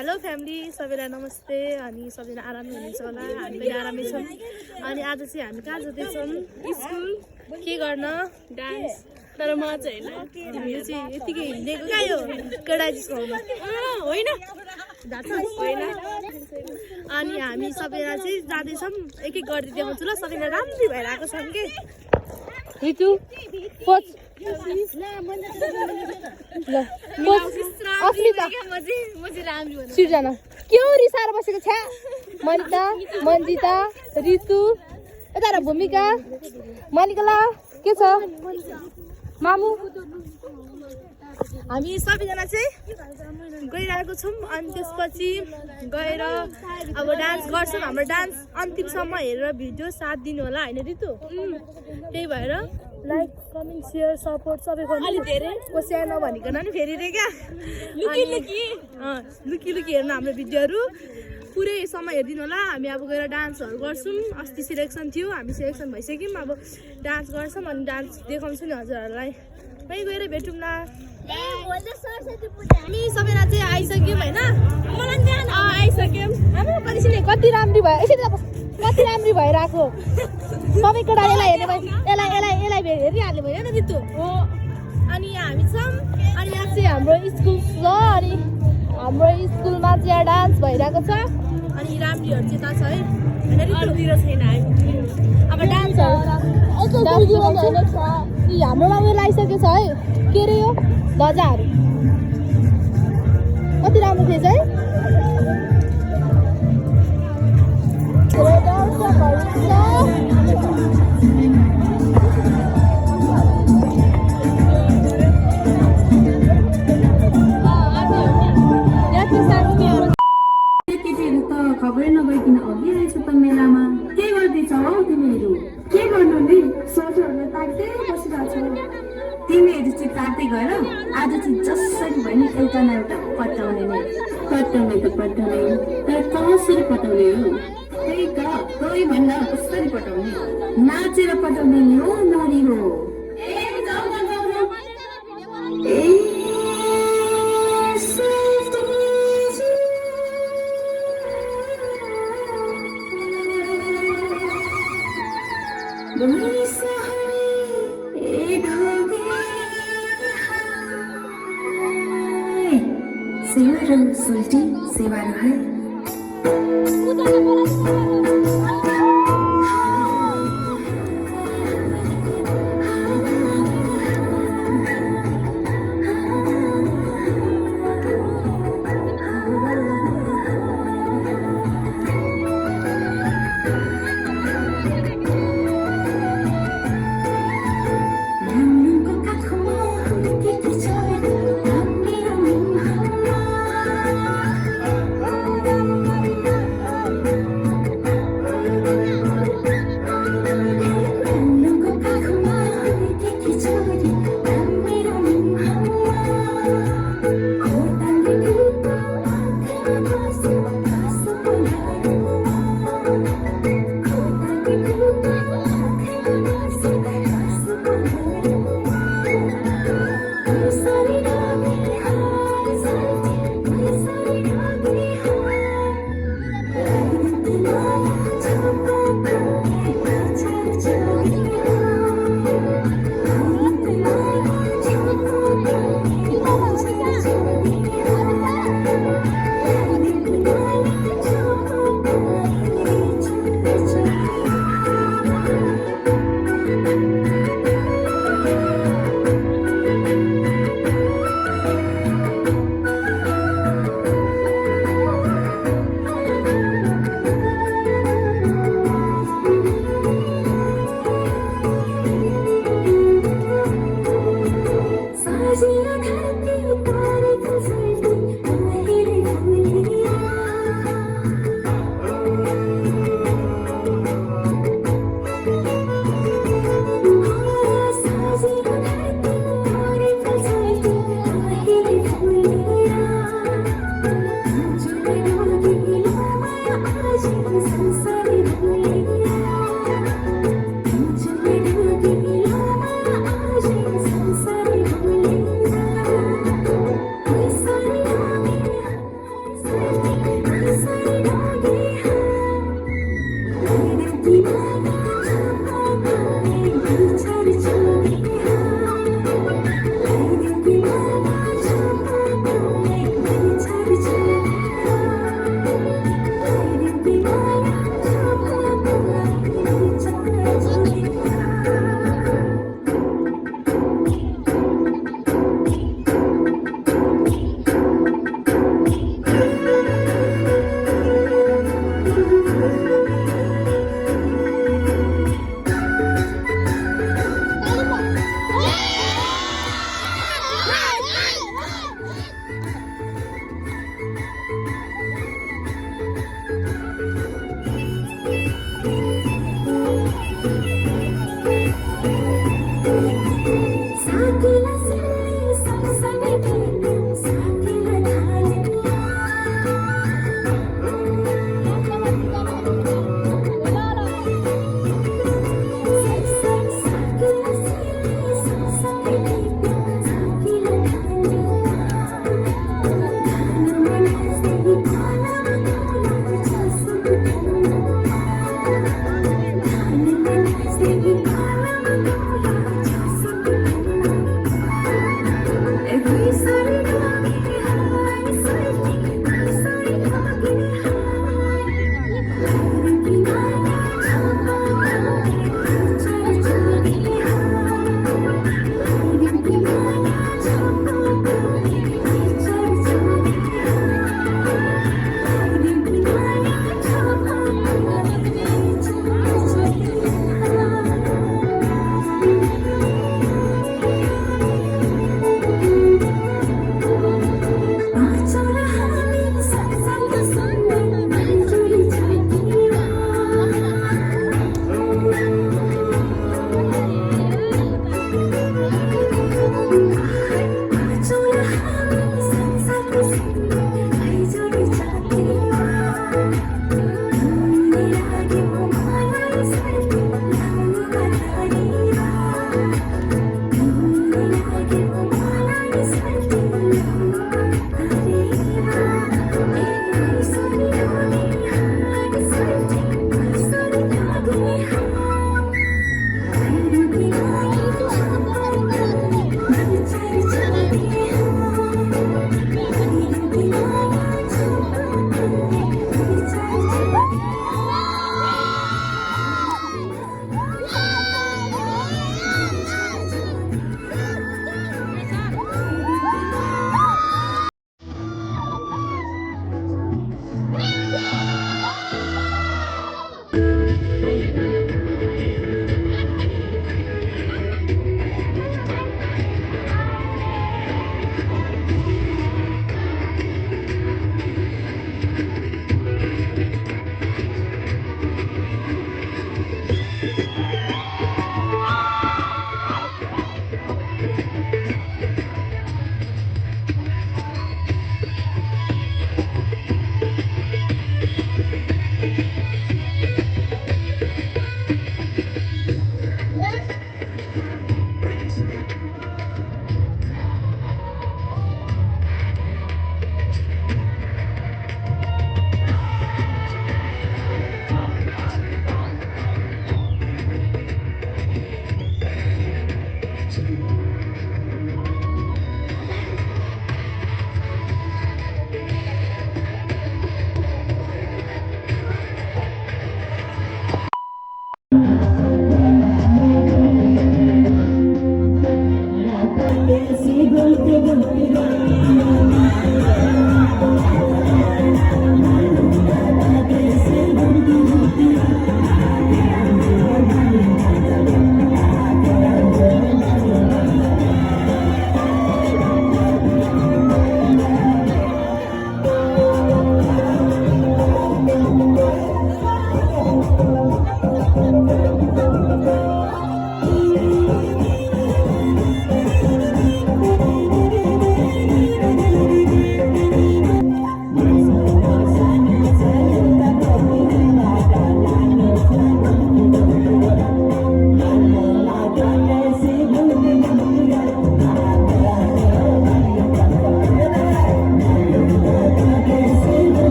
Hello family सबैलाई नमस्ते अनि सबैजना आरामै हुनुहुन्छ होला हामी पनि आरामै छौँ अनि आज चाहिँ हामी कहाँ जाँदैछौँ स्कुल के गर्न डान्स तर म चाहिँ हैन हामी चाहिँ यतिकै हिँडेको क्या यो केडाजी स्कुलमा होइन होइन अनि हामी सबैजना चाहिँ जाँदैछौँ एक एक गर्दै देखाउँछु ल सबैजना राम्रै भएर आएको छौँ के ऋतु कोच सिर्जना के हो रिसाएर बसेको छ मनिता मन्जिता ऋतु यता भूमिका मनिकला के छ मामु हामी सबैजना चाहिँ गइरहेको छौँ अनि त्यसपछि गएर अब डान्स गर्छौँ हाम्रो डान्स अन्तिमसम्म हेरेर भिडियो साथ दिनु होला होइन ऋतु त्यही भएर लाइक कमेन्ट सेयर सपोर्ट सबै गर्नु अलि धेरै कसै नभनिकन नि फेरि रे क्या लुकी लुकी हेर्नु हाम्रो भिडियोहरू पुरै समय हेरिदिनु होला हामी अब गएर डान्सहरू गर्छौँ अस्ति सिलेक्सन थियो हामी सिलेक्सन भइसक्यौँ अब डान्स गर्छौँ अनि डान्स देखाउँछु नि हजुरहरूलाई कहीँ गएर भेटौँला हामी सबैजना चाहिँ आइसक्यौँ होइन आइसक्यौँ कति राम्री भयो यसरी कति राम्री भइरहेको सबै केटाले हेर्ने भयो यसलाई हेरिहाल्ने भयो होइन ऋतु हो अनि यहाँ हामी छौँ अनि यहाँ चाहिँ हाम्रो स्कुल छ अनि हाम्रो स्कुलमा चाहिँ यहाँ डान्स भइरहेको छ अनि राम्रीहरू चाहिँ यता छ है होइन छैन अब डान्सहरू हाम्रोमा उयो लगाइसकेको छ है के अरे यो ध्वजाहरू कति राम्रो थिएछ है खबरै नगइकन अघि रहेछ त मेलामा के गर्दैछौ हौ तिमीहरू के गर्नु नि सोचहरूले ताक्दै बसिरहेको छ तिमीहरू चाहिँ ताक्दै गएर आज चाहिँ जसरी भयो नि एउटा न एउटा पटाउने नै पटाउने त पटाउने तर कसरी पटाउने हो त्यही त तै भन्दा कसरी पटाउने नाचेर पटाउने नि हो नारी हो सेवा र सोल्टी सेवा है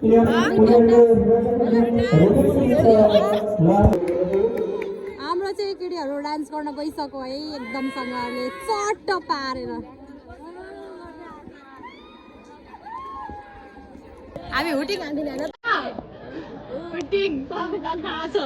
हाम्रो चाहिँ केटीहरू डान्स गर्न गइसक्यो है एकदमसँगले चट्ट पारेर हामी हुटिङ हान्दिन हुटिङ थाहा छ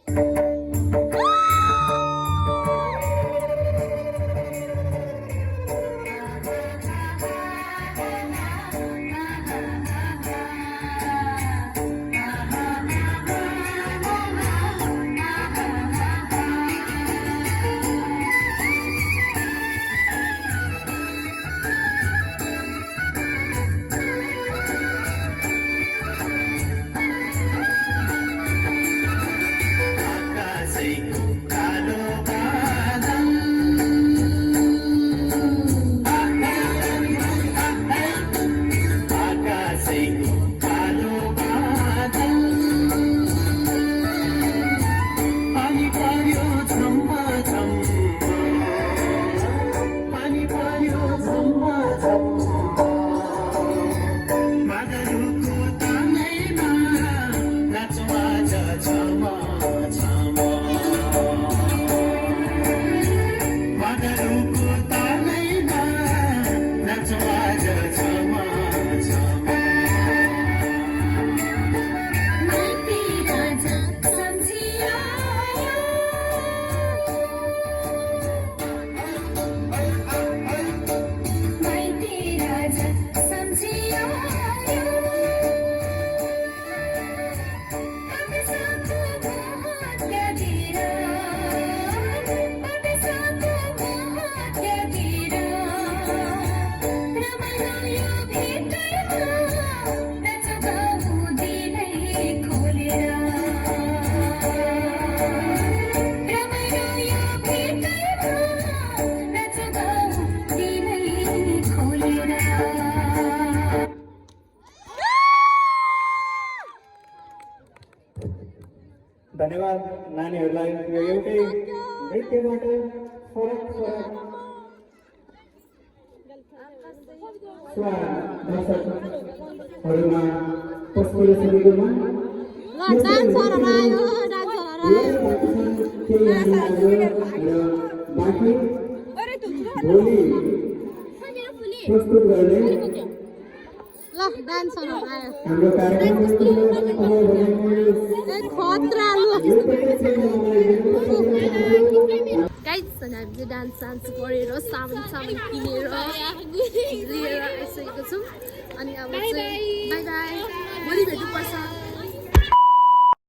Thank you. धन्यवाद नानीहरूलाई यो एउटै नृत्यबाट फरक दर्शकहरूमा पस्किलो सुनेकोमा बाँकी भोलि प्रस्तुत गर्ने हाम्रो कार्यक्रम गाइस हामी चाहिँ डान्स गरेर सामान किनेर लिएर आइसकेको छौँ अनि अब चाहिँ बाई बाई भोलि भेट्नुपर्छ